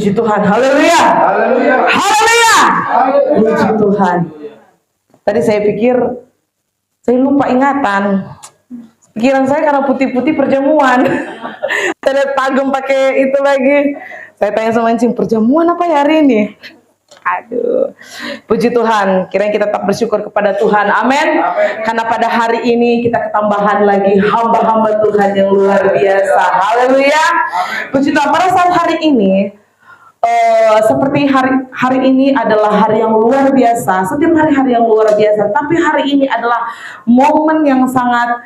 Puji Tuhan, haleluya. Haleluya. Haleluya. Puji Tuhan. Tadi saya pikir, saya lupa ingatan. Pikiran saya karena putih-putih perjamuan. Saya lihat Pagem pakai itu lagi. Saya tanya sama Encing, perjamuan apa ya hari ini? Aduh, puji Tuhan. Kiranya kita tetap bersyukur kepada Tuhan. Amin. Karena pada hari ini kita ketambahan lagi hamba-hamba Tuhan yang luar biasa. Haleluya. Puji Tuhan. Pada saat hari ini, seperti hari ini adalah hari yang luar biasa. Setiap hari yang luar biasa. Tapi hari ini adalah momen yang sangat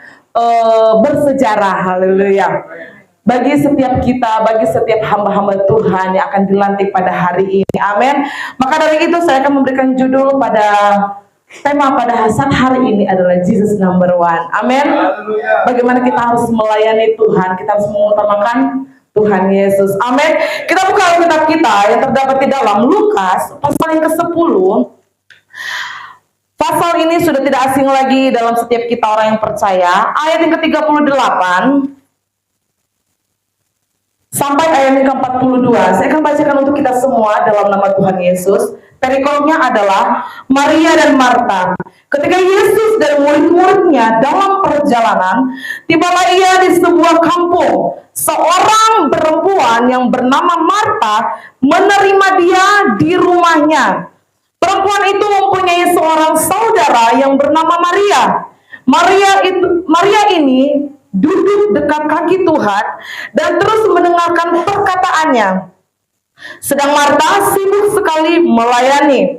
bersejarah. Haleluya. Bagi setiap kita, bagi setiap hamba-hamba Tuhan yang akan dilantik pada hari ini. Amin. Maka dari itu saya akan memberikan judul pada tema pada saat hari ini adalah Jesus number one. Amin. Bagaimana kita harus melayani Tuhan, kita harus mengutamakan Tuhan Yesus. Amin. Kita buka Alkitab kita yang terdapat di dalam Lukas pasal yang ke-10. Pasal ini sudah tidak asing lagi dalam setiap kita orang yang percaya. Ayat yang ke-38 sampai ayat yang ke-42. Saya akan bacakan untuk kita semua dalam nama Tuhan Yesus. Perikopnya adalah Maria dan Marta. Ketika Yesus dan murid-muridnya dalam perjalanan, tibalah ia di sebuah kampung. Seorang perempuan yang bernama Marta menerima dia di rumahnya. Perempuan itu mempunyai seorang saudara yang bernama Maria. Maria ini duduk dekat kaki Tuhan dan terus mendengarkan perkataannya. Sedang Marta sibuk sekali melayani.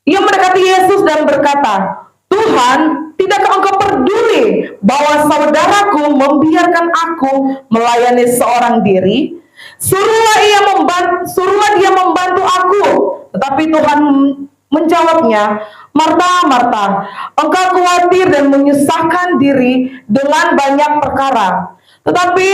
Ia mendekati Yesus dan berkata, "Tuhan, tidakkah engkau peduli bahwa saudaraku membiarkan aku melayani seorang diri? Suruhlah dia membantu aku." Tetapi Tuhan menjawabnya, "Marta, Marta, engkau khawatir dan menyusahkan diri dengan banyak perkara. Tetapi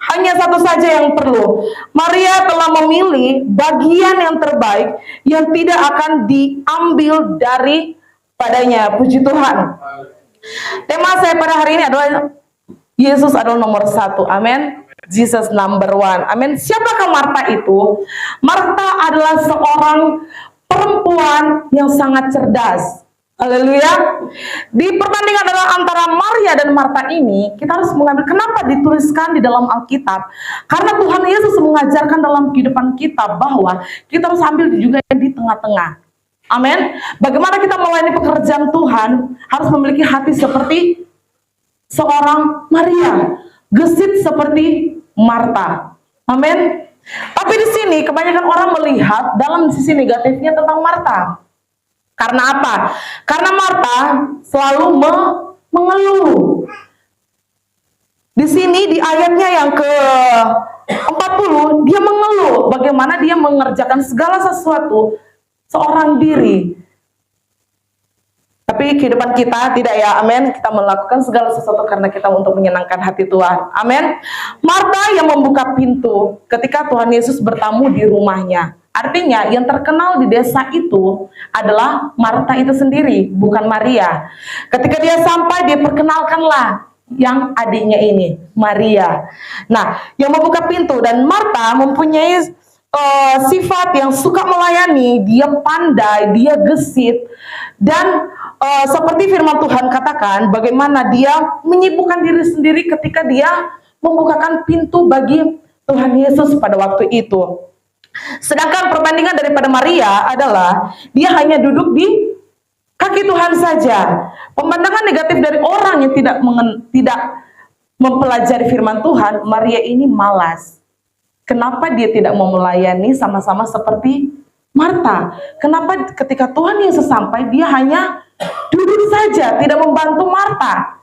hanya satu saja yang perlu. Maria telah memilih bagian yang terbaik yang tidak akan diambil daripadanya." Puji Tuhan. Tema saya pada hari ini adalah Yesus adalah nomor satu. Amin. Jesus number one. Amin. Siapakah Marta itu? Marta adalah seorang perempuan yang sangat cerdas. Haleluya. Di perbandingan antara Maria dan Marta ini, kita harus mengambil kenapa dituliskan di dalam Alkitab. Karena Tuhan Yesus mengajarkan dalam kehidupan kita bahwa kita harus ambil juga di tengah-tengah. Amin. Bagaimana kita melayani pekerjaan Tuhan, harus memiliki hati seperti seorang Maria, gesit seperti Marta. Amin. Tapi di sini kebanyakan orang melihat dalam sisi negatifnya tentang Marta. Karena apa? Karena Marta selalu mengeluh. Di sini di ayatnya yang ke-40 dia mengeluh bagaimana dia mengerjakan segala sesuatu seorang diri. Tapi kehidupan kita tidak ya, amin. Kita melakukan segala sesuatu karena kita untuk menyenangkan hati Tuhan, amin. Marta yang membuka pintu ketika Tuhan Yesus bertamu di rumahnya. Artinya yang terkenal di desa itu adalah Marta itu sendiri, bukan Maria. Ketika dia sampai, dia perkenalkanlah yang adiknya ini, Maria. Nah, yang membuka pintu, dan Marta mempunyai sifat yang suka melayani, dia pandai, dia gesit, dan seperti firman Tuhan katakan, bagaimana dia menyibukkan diri sendiri ketika dia membukakan pintu bagi Tuhan Yesus pada waktu itu. Sedangkan perbandingan daripada Maria adalah dia hanya duduk di kaki Tuhan saja. Pemandangan negatif dari orang yang tidak mempelajari firman Tuhan, Maria ini malas. Kenapa dia tidak mau melayani sama-sama seperti Marta? Kenapa ketika Tuhan Yesus sampai, dia hanya duduk saja, tidak membantu Marta?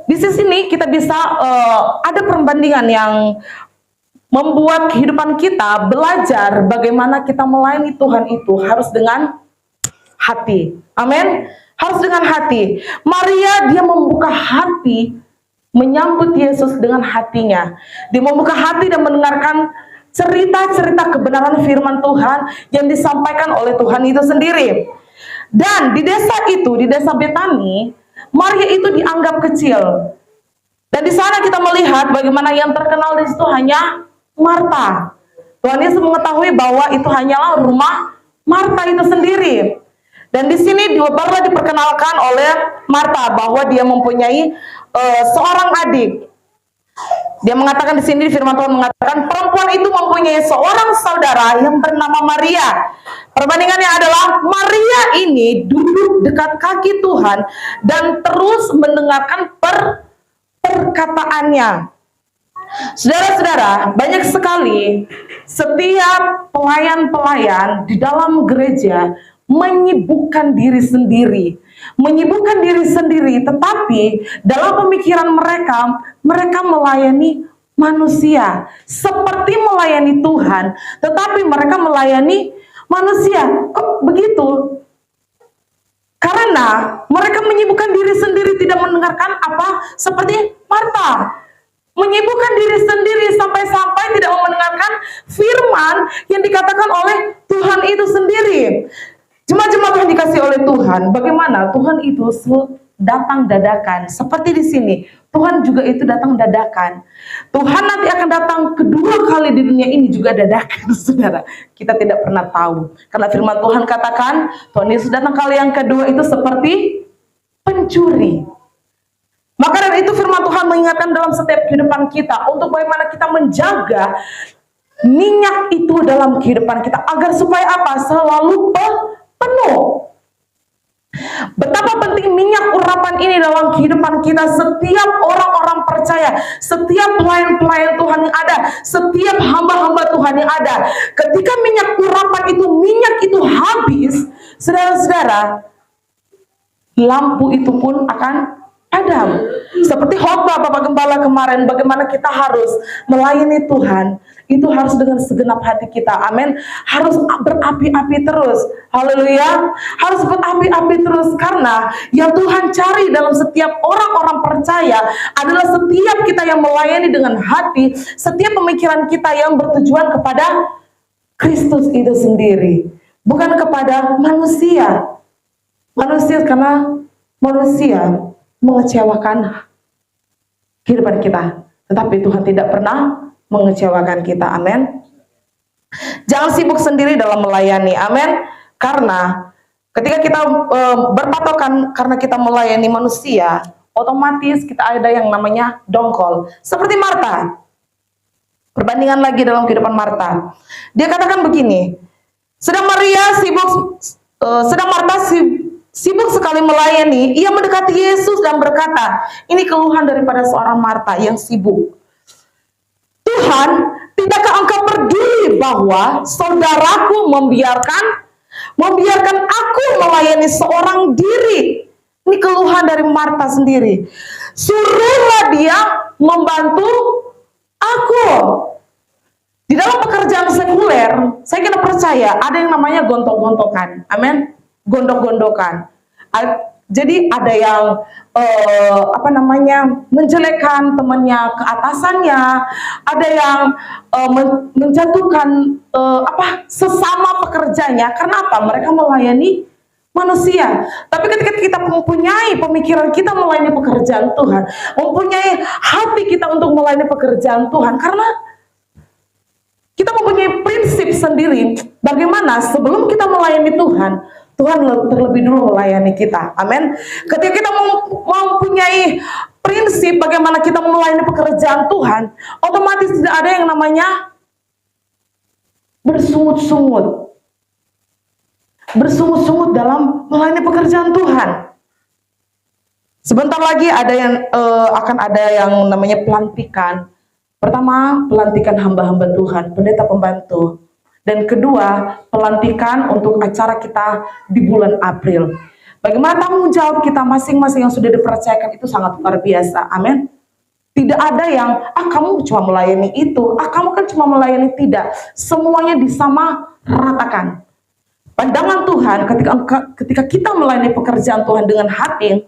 Di sini kita bisa ada perbandingan yang membuat kehidupan kita belajar bagaimana kita melayani Tuhan itu harus dengan hati. Amin. Harus dengan hati. Maria dia membuka hati menyambut Yesus dengan hatinya. Dia membuka hati dan mendengarkan cerita-cerita kebenaran firman Tuhan yang disampaikan oleh Tuhan itu sendiri. Dan di desa itu, di desa Betani, Maria itu dianggap kecil. Dan di sana kita melihat bagaimana yang terkenal di situ hanya Marta. Tuhan Yesus mengetahui bahwa itu hanyalah rumah Marta itu sendiri. Dan di sini barulah diperkenalkan oleh Marta bahwa dia mempunyai seorang adik. Dia mengatakan di sini, firman Tuhan mengatakan perempuan itu mempunyai seorang saudara yang bernama Maria. Perbandingannya adalah Maria ini duduk dekat kaki Tuhan dan terus mendengarkan perkataannya. Saudara-saudara, banyak sekali setiap pelayan-pelayan di dalam gereja menyibukkan diri sendiri, tetapi dalam pemikiran mereka melayani manusia seperti melayani Tuhan, tetapi mereka melayani manusia. Kok begitu? Karena mereka menyibukkan diri sendiri, tidak mendengarkan apa seperti Marta. Menyibukkan diri sendiri sampai-sampai tidak mendengarkan firman yang dikatakan oleh Tuhan itu sendiri. Jemaat-jemaat yang dikasih oleh Tuhan, bagaimana Tuhan itu datang dadakan. Seperti di sini, Tuhan juga itu datang dadakan. Tuhan nanti akan datang kedua kali di dunia ini juga dadakan, saudara. Kita tidak pernah tahu. Karena firman Tuhan katakan, Tuhan Yesus datang kali yang kedua itu seperti pencuri. Maka dari itu firman Tuhan mengingatkan dalam setiap kehidupan kita untuk bagaimana kita menjaga minyak itu dalam kehidupan kita agar supaya apa? Selalu penuh. Betapa penting minyak urapan ini dalam kehidupan kita. Setiap orang-orang percaya, setiap pelayan-pelayan Tuhan yang ada, setiap hamba-hamba Tuhan yang ada. Ketika minyak urapan minyak itu habis, saudara-saudara, lampu itu pun akan padam. Seperti khotbah Bapak Gembala kemarin, bagaimana kita harus melayani Tuhan. Itu harus dengan segenap hati kita. Amin. Harus berapi-api terus. Haleluya. Harus berapi-api terus. Karena yang Tuhan cari dalam setiap orang-orang percaya adalah setiap kita yang melayani dengan hati, setiap pemikiran kita yang bertujuan kepada Kristus itu sendiri, bukan kepada manusia. Karena manusia mengecewakan kehidupan kita, tetapi Tuhan tidak pernah mengecewakan kita. Amin. Jangan sibuk sendiri dalam melayani. Amin. Karena ketika kita berpatokan karena kita melayani manusia, otomatis kita ada yang namanya dongkol. Seperti Marta. Perbandingan lagi dalam kehidupan Marta. Dia katakan begini, sedang Marta sibuk sekali melayani, ia mendekati Yesus dan berkata, ini keluhan daripada seorang Marta yang sibuk. Tuhan, tidakkah engkau peduli bahwa saudaraku membiarkan aku melayani seorang diri? Ini keluhan dari Marta sendiri. Suruhlah dia membantu aku. Di dalam pekerjaan sekuler, saya kira percaya ada yang namanya gontok-gontokan. Amin. Gondok-gondokan. Jadi ada yang menjelekkan temannya ke atasannya, ada yang menjatuhkan sesama pekerjanya. Karena apa? Mereka melayani manusia. Tapi ketika kita mempunyai pemikiran kita melayani pekerjaan Tuhan, mempunyai hati kita untuk melayani pekerjaan Tuhan, karena kita mempunyai prinsip sendiri bagaimana sebelum kita melayani Tuhan, Tuhan terlebih dulu melayani kita. Amin. Ketika kita mempunyai prinsip bagaimana kita melayani pekerjaan Tuhan, otomatis tidak ada yang namanya bersungut-sungut dalam melayani pekerjaan Tuhan. Sebentar lagi akan ada yang namanya pelantikan. Pertama, pelantikan hamba-hamba Tuhan, pendeta pembantu. Dan kedua, pelantikan untuk acara kita di bulan April. Bagaimana tanggung jawab kita masing-masing yang sudah dipercayakan itu sangat luar biasa. Amin. Tidak ada yang, kamu cuma melayani itu, kamu kan cuma melayani, tidak. Semuanya disamaratakan. Pandangan Tuhan ketika kita melayani pekerjaan Tuhan dengan hati,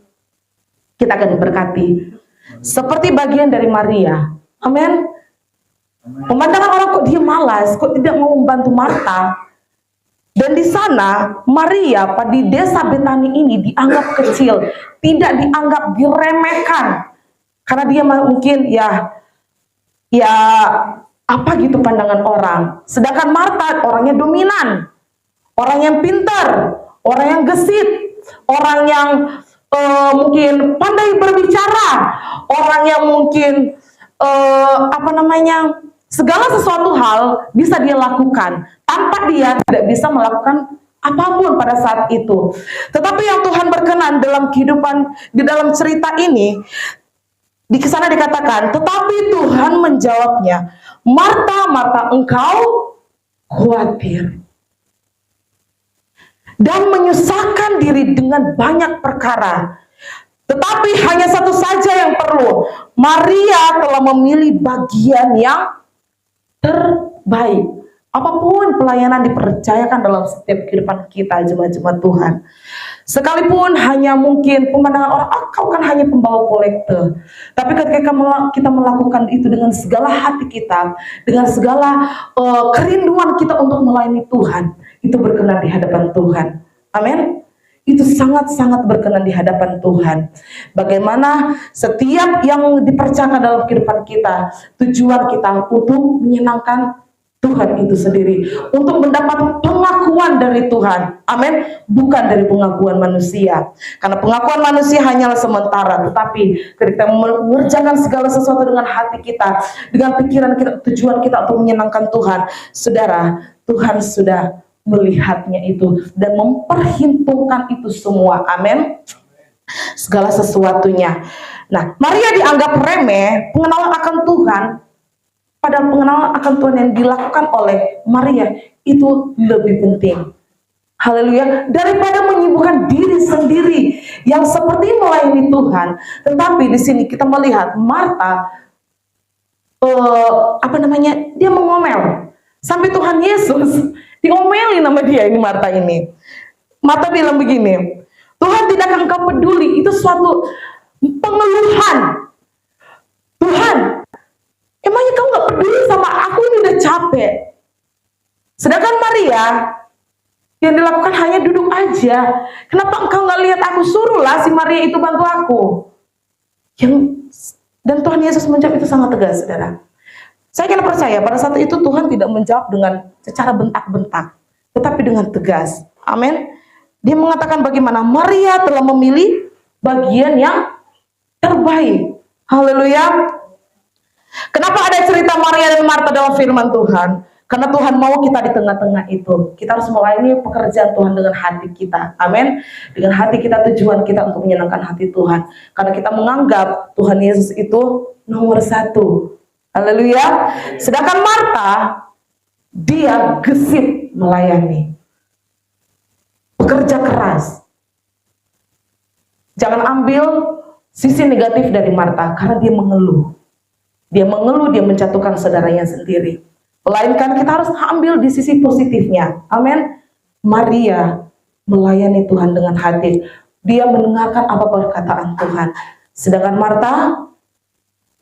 kita akan diberkati. Seperti bagian dari Maria. Amin. Pemandangan orang kok dia malas, kok tidak mau membantu Marta. Dan di sana Maria di desa Betani ini dianggap kecil, tidak dianggap, diremehkan. Karena dia mungkin ya apa gitu pandangan orang. Sedangkan Marta orangnya dominan, orang yang pintar, orang yang gesit, orang yang mungkin pandai berbicara, orang yang mungkin segala sesuatu hal bisa dia lakukan tanpa dia tidak bisa melakukan apapun pada saat itu. Tetapi yang Tuhan berkenan dalam kehidupan di dalam cerita ini, di sana dikatakan, tetapi Tuhan menjawabnya, Marta, Marta, engkau khawatir dan menyusahkan diri dengan banyak perkara. Tetapi hanya satu saja yang perlu. Maria telah memilih bagian yang terbaik. Apapun pelayanan dipercayakan dalam setiap kehidupan kita, jemaat-jemaat Tuhan. Sekalipun hanya mungkin pemandangan orang, kau kan hanya pembawa kolekte. Tapi ketika kita melakukan itu dengan segala hati kita, dengan segala kerinduan kita untuk melayani Tuhan, itu berkenan di hadapan Tuhan. Amin. Itu sangat-sangat berkenan di hadapan Tuhan. Bagaimana setiap yang dipercayakan dalam kehidupan kita, tujuan kita untuk menyenangkan Tuhan itu sendiri, untuk mendapat pengakuan dari Tuhan, amin, bukan dari pengakuan manusia. Karena pengakuan manusia hanyalah sementara, tetapi ketika mengerjakan segala sesuatu dengan hati kita, dengan pikiran kita, tujuan kita untuk menyenangkan Tuhan, saudara, Tuhan sudah melihatnya itu dan memperhitungkan itu semua, amin, segala sesuatunya. Nah, Maria dianggap remeh, pengenalan akan Tuhan. Padahal pengenalan akan Tuhan yang dilakukan oleh Maria itu lebih penting. Haleluya. Daripada menyibukkan diri sendiri yang seperti melayani Tuhan. Tetapi di sini kita melihat Marta, dia mengomel. Sampai Tuhan Yesus diomeli nama dia ini, Marta ini. Marta bilang begini, Tuhan tidak akan engkau peduli. Itu suatu pengeluhan. Tuhan, emangnya kamu gak peduli sama aku, ini udah capek. Sedangkan Maria, yang dilakukan hanya duduk aja. Kenapa engkau gak lihat aku? Suruhlah si Maria itu bantu aku. Dan Tuhan Yesus menjawab itu sangat tegas, saudara. Saya kira percaya pada saat itu Tuhan tidak menjawab dengan secara bentak-bentak, tetapi dengan tegas. Amin. Dia mengatakan bagaimana Maria telah memilih bagian yang terbaik. Haleluya. Kenapa ada cerita Maria dan Marta dalam firman Tuhan? Karena Tuhan mau kita di tengah-tengah itu. Kita harus melayani pekerjaan Tuhan dengan hati kita. Amin. Dengan hati kita, tujuan kita untuk menyenangkan hati Tuhan. Karena kita menganggap Tuhan Yesus itu nomor satu. Haleluya. Sedangkan Marta, dia gesit melayani. Bekerja keras. Jangan ambil sisi negatif dari Marta, karena dia mengeluh. Dia mengeluh, dia menjatuhkan saudaranya sendiri. Melainkan kita harus ambil di sisi positifnya. Amin. Maria melayani Tuhan dengan hati. Dia mendengarkan apa perkataan Tuhan. Sedangkan Marta,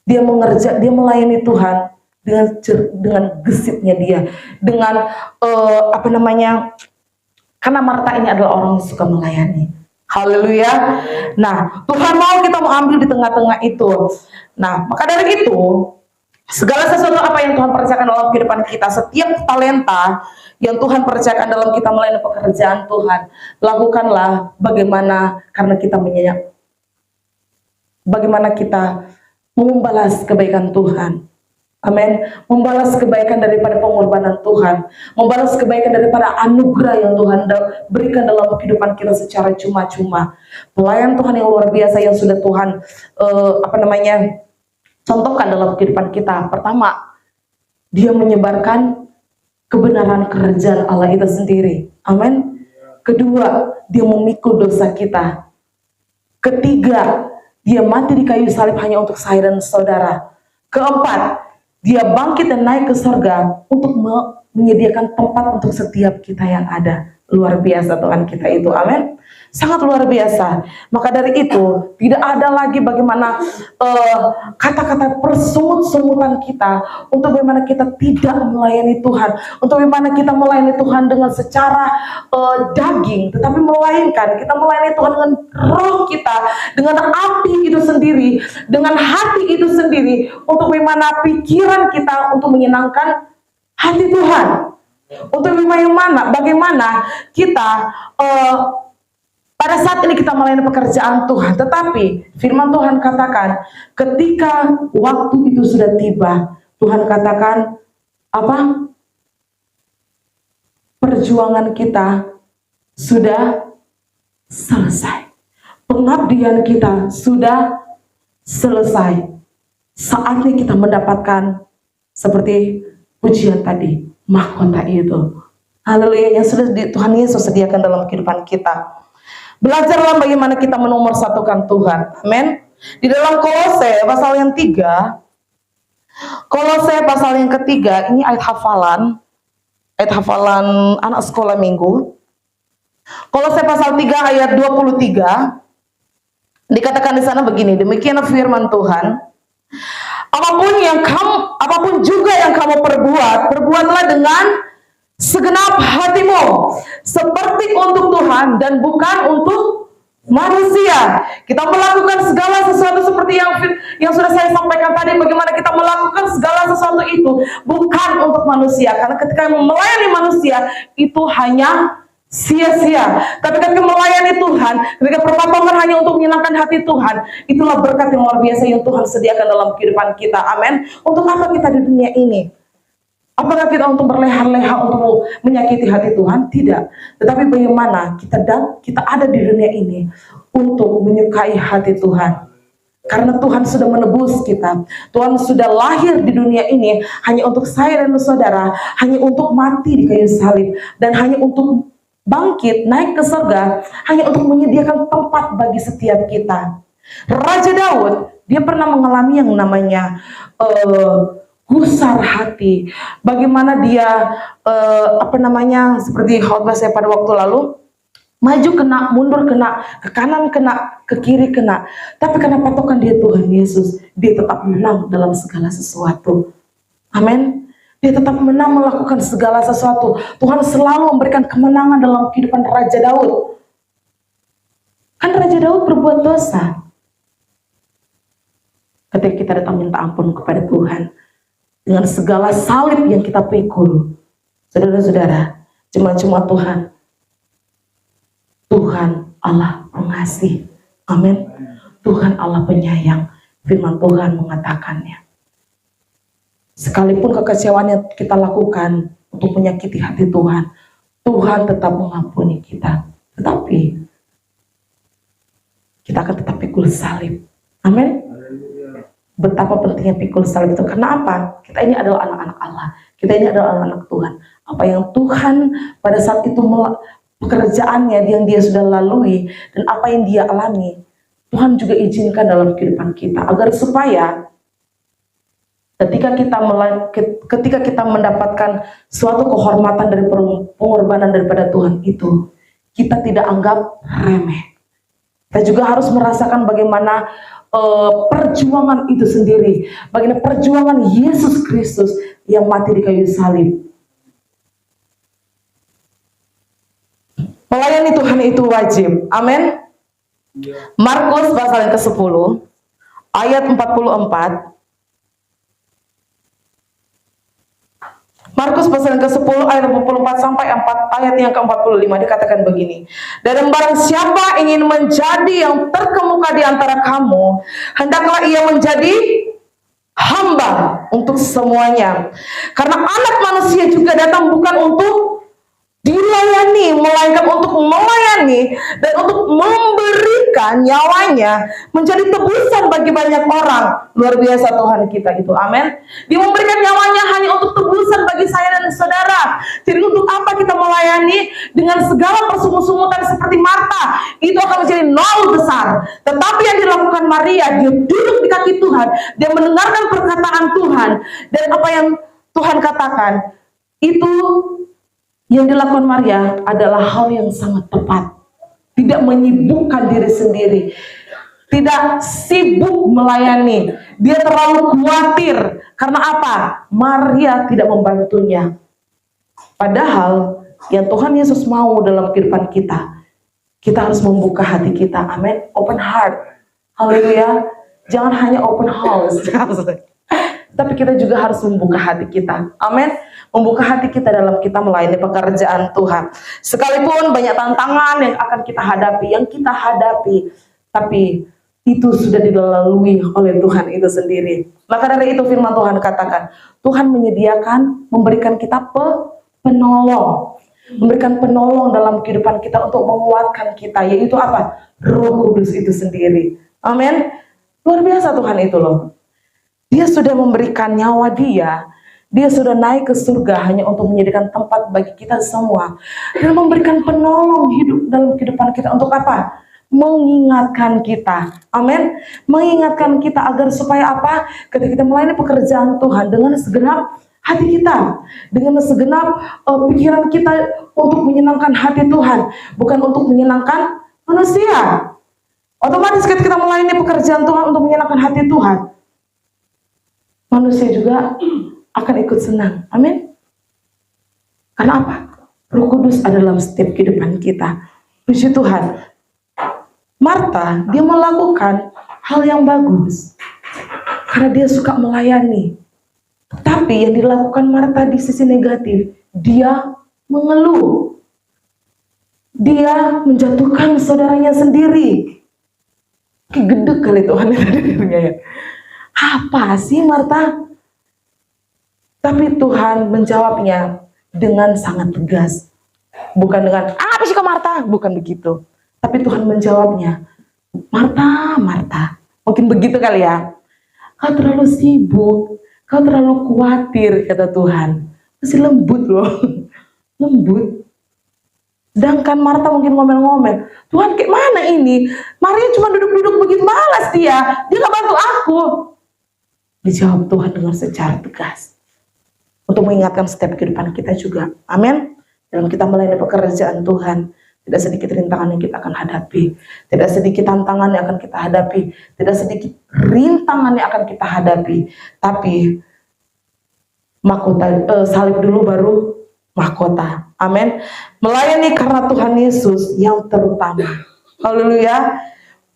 dia melayani Tuhan dengan gesitnya dia. Dengan karena Marta ini adalah orang yang suka melayani. Haleluya. Nah, Tuhan mau kita mengambil di tengah-tengah itu. Nah, maka dari itu, segala sesuatu apa yang Tuhan percayakan dalam kehidupan kita, setiap talenta yang Tuhan percayakan dalam kita melayani pekerjaan Tuhan, lakukanlah karena kita bagaimana kita membalas kebaikan Tuhan. Amin. Membalas kebaikan daripada pengorbanan Tuhan, membalas kebaikan daripada anugerah yang Tuhan berikan dalam kehidupan kita secara cuma-cuma. Pelayan Tuhan yang luar biasa yang sudah Tuhan contohkan dalam kehidupan kita. Pertama, dia menyebarkan kebenaran kerajaan Allah itu sendiri. Amin. Kedua, dia memikul dosa kita. Ketiga, dia mati di kayu salib hanya untuk saya dan saudara. Keempat, dia bangkit dan naik ke surga untuk menyediakan tempat untuk setiap kita yang ada. Luar biasa Tuhan kita itu, amin. Sangat luar biasa. Maka dari itu tidak ada lagi bagaimana kata-kata persungut-sungutan kita untuk bagaimana kita tidak melayani Tuhan, untuk bagaimana kita melayani Tuhan dengan secara daging, tetapi melainkan kita melayani Tuhan dengan roh kita, dengan api itu sendiri, dengan hati itu sendiri, untuk bagaimana pikiran kita untuk menyenangkan hati Tuhan, untuk bagaimana kita pada saat ini kita melayani pekerjaan Tuhan, tetapi firman Tuhan katakan ketika waktu itu sudah tiba, Tuhan katakan apa? Perjuangan kita sudah selesai. Pengabdian kita sudah selesai. Saatnya kita mendapatkan seperti pujian tadi, mahkota itu. Haleluya, yang sudah Tuhan Yesus sediakan dalam kehidupan kita. Belajarlah bagaimana kita menomorsatukan Tuhan. Amin. Di dalam Kolose pasal yang 3, Kolose pasal yang ketiga, ini ayat hafalan anak sekolah minggu. Kolose pasal 3 ayat 23. Dikatakan di sana begini, demikian firman Tuhan. Apapun juga yang kamu perbuatlah dengan segenap hatimu, seperti untuk Tuhan dan bukan untuk manusia. Kita melakukan segala sesuatu seperti yang sudah saya sampaikan tadi, bagaimana kita melakukan segala sesuatu itu bukan untuk manusia, karena ketika melayani manusia itu hanya sia-sia. Tapi ketika melayani Tuhan, ketika pertolongan hanya untuk menyenangkan hati Tuhan, itulah berkat yang luar biasa yang Tuhan sediakan dalam kehidupan kita. Amin. Untuk apa kita di dunia ini? Apakah kita untuk berleha-leha untuk menyakiti hati Tuhan? Tidak. Tetapi bagaimana kita ada di dunia ini untuk menyukai hati Tuhan. Karena Tuhan sudah menebus kita. Tuhan sudah lahir di dunia ini hanya untuk saya dan saudara, hanya untuk mati di kayu salib, dan hanya untuk bangkit naik ke surga, hanya untuk menyediakan tempat bagi setiap kita. Raja Daud, dia pernah mengalami yang namanya gusar hati. Bagaimana dia seperti khotbah saya pada waktu lalu, maju kena, mundur kena, ke kanan kena, ke kiri kena. Tapi karena patokan dia Tuhan Yesus, dia tetap menang dalam segala sesuatu. Amin. Dia tetap menang melakukan segala sesuatu. Tuhan selalu memberikan kemenangan dalam kehidupan Raja Daud. Kan Raja Daud berbuat dosa. Ketika kita datang minta ampun kepada Tuhan, dengan segala salib yang kita pikul, saudara-saudara, cuma Tuhan Allah pengasih. Amin. Tuhan Allah penyayang. Firman Tuhan mengatakannya. Sekalipun kekecewaan yang kita lakukan untuk menyakiti hati Tuhan, Tuhan tetap mengampuni kita. Tetapi kita akan tetap pikul salib. Amin. Betapa pentingnya pikul salib itu. Karena apa? Kita ini adalah anak-anak Allah. Kita ini adalah anak-anak Tuhan. Apa yang Tuhan pada saat itu pekerjaannya yang dia sudah lalui dan apa yang dia alami, Tuhan juga izinkan dalam kehidupan kita agar supaya ketika kita mendapatkan suatu kehormatan dari pengorbanan daripada Tuhan itu, kita tidak anggap remeh. Kita juga harus merasakan bagaimana perjuangan itu sendiri, bagaimana perjuangan Yesus Kristus yang mati di kayu salib. Melayani Tuhan itu wajib. Amin. Markus pasal yang ke-10 ayat 44. Markus pasal yang ke-10 ayat 44 sampai ayat yang ke-45 dikatakan begini. Dan barang siapa ingin menjadi yang terkemuka di antara kamu, hendaklah ia menjadi hamba untuk semuanya. Karena anak manusia juga datang bukan untuk dilayani, melainkan untuk melayani dan untuk memberikan nyawanya menjadi tebusan bagi banyak orang. Luar biasa Tuhan kita itu, amin. Dia memberikan nyawanya hanya untuk tebusan bagi saya dan saudara. Jadi untuk apa kita melayani dengan segala persungut-sungutan seperti Marta? Itu akan menjadi nol besar. Tetapi yang dilakukan Maria, dia duduk di kaki Tuhan, dia mendengarkan perkataan Tuhan, dan apa yang Tuhan katakan, Itu yang dilakukan Maria adalah hal yang sangat tepat. Tidak menyibukkan diri sendiri, tidak sibuk melayani. Dia terlalu khawatir. Karena apa? Maria tidak membantunya. Padahal yang Tuhan Yesus mau dalam kehidupan kita harus membuka hati kita. Amin. Open heart. Haleluya. Jangan hanya open house. Tapi kita juga harus membuka hati kita. Amin. Membuka hati kita dalam kita melayani pekerjaan Tuhan. Sekalipun banyak tantangan yang akan kita hadapi, tapi itu sudah dilalui oleh Tuhan itu sendiri. Maka dari itu firman Tuhan katakan, Tuhan menyediakan, memberikan kita penolong. Memberikan penolong dalam kehidupan kita untuk menguatkan kita. Yaitu apa? Roh Kudus itu sendiri. Amin. Luar biasa Tuhan itu loh. Dia sudah memberikan nyawa dia sudah naik ke surga hanya untuk menyediakan tempat bagi kita semua. Dan memberikan penolong hidup dalam kehidupan kita untuk apa? Mengingatkan kita. Amin. Mengingatkan kita agar supaya apa? Ketika kita melayani pekerjaan Tuhan dengan segenap hati kita, dengan segenap pikiran kita untuk menyenangkan hati Tuhan, bukan untuk menyenangkan manusia. Otomatis ketika kita melayani pekerjaan Tuhan untuk menyenangkan hati Tuhan, manusia juga akan ikut senang. Amin. Karena apa? Roh Kudus ada dalam setiap kehidupan kita. Puji Tuhan. Marta, dia melakukan hal yang bagus. Karena dia suka melayani. Tapi yang dilakukan Marta di sisi negatif, dia mengeluh. Dia menjatuhkan saudaranya sendiri. Gedek kali Tuhan ya. Apa sih Marta? Tapi Tuhan menjawabnya dengan sangat tegas. Bukan dengan, apa sih kok Marta? Bukan begitu. Tapi Tuhan menjawabnya, Marta, Marta. Mungkin begitu kali ya. Kau terlalu sibuk, kau terlalu khawatir, kata Tuhan. Masih lembut loh. Lembut. Sedangkan Marta mungkin ngomel-ngomel. Tuhan kayak mana ini? Maria cuma duduk-duduk begitu, malas dia. Dia gak bantu aku. Dijawab Tuhan dengan secara tegas. Untuk mengingatkan setiap kehidupan kita juga. Amin. Dalam kita melayani pekerjaan Tuhan, tidak sedikit rintangan yang kita akan hadapi. Tidak sedikit tantangan yang akan kita hadapi. Tidak sedikit rintangan yang akan kita hadapi. Tapi mahkota, salib dulu baru mahkota. Amin. Melayani karena Tuhan Yesus yang terutama. Haleluya.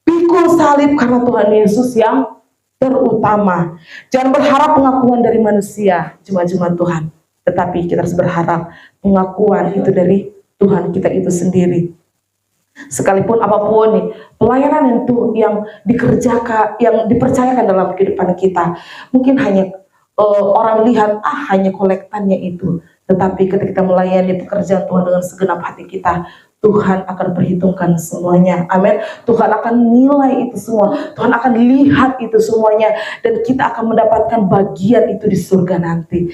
Pikul salib karena Tuhan Yesus yang terutama. Jangan berharap pengakuan dari manusia, cuma Tuhan. Tetapi kita harus berharap pengakuan itu dari Tuhan kita itu sendiri. Sekalipun apapun nih, pelayanan itu yang dikerjakan, yang dipercayakan dalam kehidupan kita, mungkin hanya orang lihat, hanya kolektannya itu. Tetapi ketika kita melayani pekerjaan Tuhan dengan segenap hati kita, Tuhan akan perhitungkan semuanya. Amin. Tuhan akan nilai itu semua. Tuhan akan lihat itu semuanya. Dan kita akan mendapatkan bagian itu di surga nanti.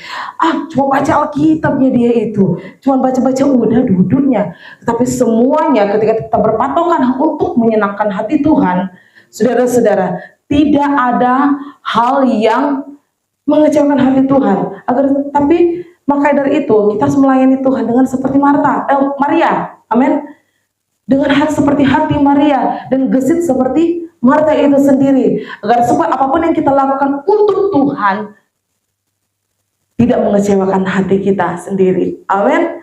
Cuma baca Alkitabnya dia itu. Cuma baca-baca udah duduknya. Tetapi semuanya ketika kita berpatokan untuk menyenangkan hati Tuhan, saudara-saudara, tidak ada hal yang mengecewakan hati Tuhan. Tapi maka dari itu kita harus melayani Tuhan dengan seperti Maria. Amin. Dengan hati seperti hati Maria dan gesit seperti Marta itu sendiri, agar supaya apapun yang kita lakukan untuk Tuhan tidak mengecewakan hati kita sendiri. Amin.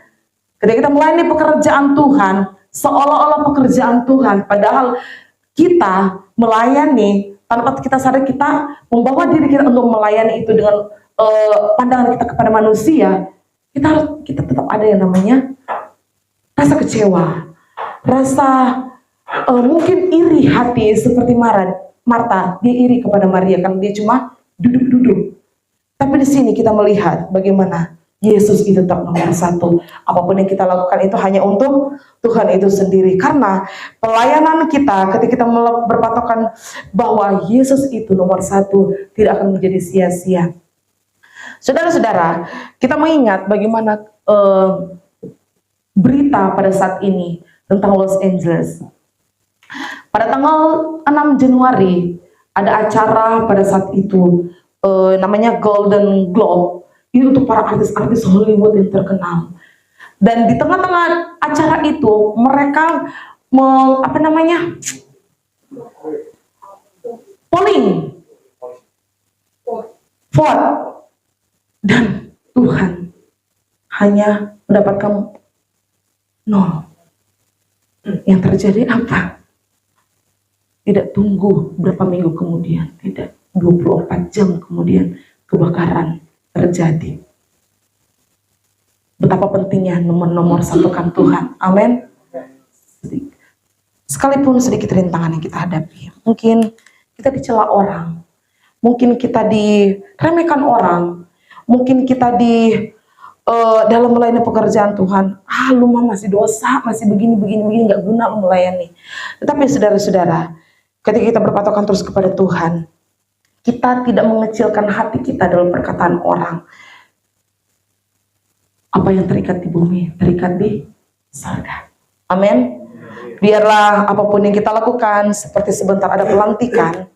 Ketika kita melayani pekerjaan Tuhan, seolah-olah pekerjaan Tuhan, padahal kita melayani tanpa kita sadar, kita membawa diri kita untuk melayani itu dengan pandangan kita kepada manusia. Kita tetap ada yang namanya rasa kecewa, rasa mungkin iri hati seperti Marta. Dia iri kepada Maria karena dia cuma duduk-duduk. Tapi di sini kita melihat bagaimana Yesus itu tetap nomor satu. Apapun yang kita lakukan itu hanya untuk Tuhan itu sendiri. Karena pelayanan kita ketika kita berpatokan bahwa Yesus itu nomor satu, tidak akan menjadi sia-sia. Saudara-saudara, kita mengingat bagaimana berita pada saat ini tentang Los Angeles. Pada tanggal 6 Januari ada acara pada saat itu namanya Golden Globe, Ini untuk para artis-artis Hollywood yang terkenal. Dan di tengah-tengah acara itu mereka polling, vote, dan Tuhan hanya mendapatkan 0. Yang terjadi apa? Tidak tunggu berapa minggu kemudian, tidak 24 jam kemudian kebakaran terjadi. Betapa pentingnya nomor satukan Tuhan. Amin. Sekalipun sedikit rintangan yang kita hadapi, mungkin kita dicela orang, mungkin kita diremehkan orang, mungkin kita dalam melayani pekerjaan Tuhan, lu mah masih dosa, masih begini, nggak guna lu melayani. Tetapi saudara-saudara, ketika kita berpatokan terus kepada Tuhan, kita tidak mengecilkan hati kita dalam perkataan orang. Apa yang terikat di bumi, terikat di surga. Amin. Biarlah apapun yang kita lakukan, seperti sebentar ada pelantikan,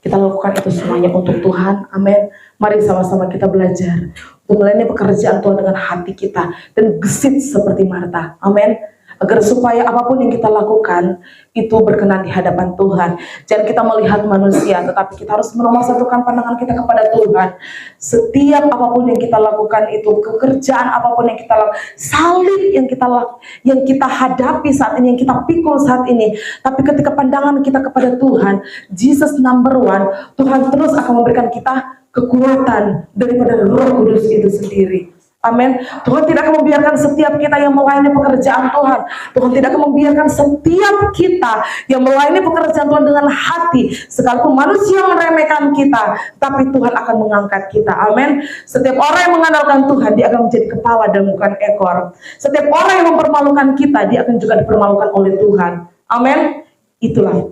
kita lakukan itu semuanya untuk Tuhan. Amin. Mari sama-sama kita belajar untuk melayani pekerjaan Tuhan dengan hati kita dan gesit seperti Marta. Amin. Agar supaya apapun yang kita lakukan itu berkenan di hadapan Tuhan. Jangan kita melihat manusia, tetapi kita harus menomorsatukan pandangan kita kepada Tuhan. Setiap apapun yang kita lakukan itu, pekerjaan apapun yang kita lakukan, salib yang kita hadapi saat ini, yang kita pikul saat ini. Tapi ketika pandangan kita kepada Tuhan, Jesus number 1, Tuhan terus akan memberikan kita kekuatan daripada Roh Kudus itu sendiri. Amin. Tuhan tidak akan membiarkan setiap kita yang melayani pekerjaan Tuhan. Tuhan tidak akan membiarkan setiap kita yang melayani pekerjaan Tuhan dengan hati. Sekalipun manusia meremehkan kita, tapi Tuhan akan mengangkat kita. Amin. Setiap orang yang mengandalkan Tuhan, dia akan menjadi kepala dan bukan ekor. Setiap orang yang mempermalukan kita, dia akan juga dipermalukan oleh Tuhan. Amin. Itulah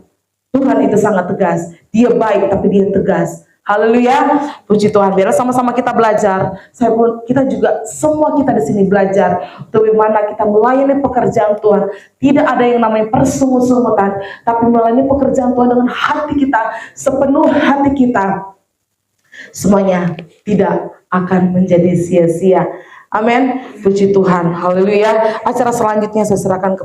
Tuhan, itu sangat tegas. Dia baik, tapi dia tegas. Haleluya, puji Tuhan. Biarlah sama-sama kita belajar. Kita juga, semua kita di sini belajar bagaimana kita melayani pekerjaan Tuhan. Tidak ada yang namanya persungut-sungutan, tapi melayani pekerjaan Tuhan dengan hati kita, sepenuh hati kita. Semuanya tidak akan menjadi sia-sia. Amin. Puji Tuhan. Haleluya. Acara selanjutnya saya serahkan ke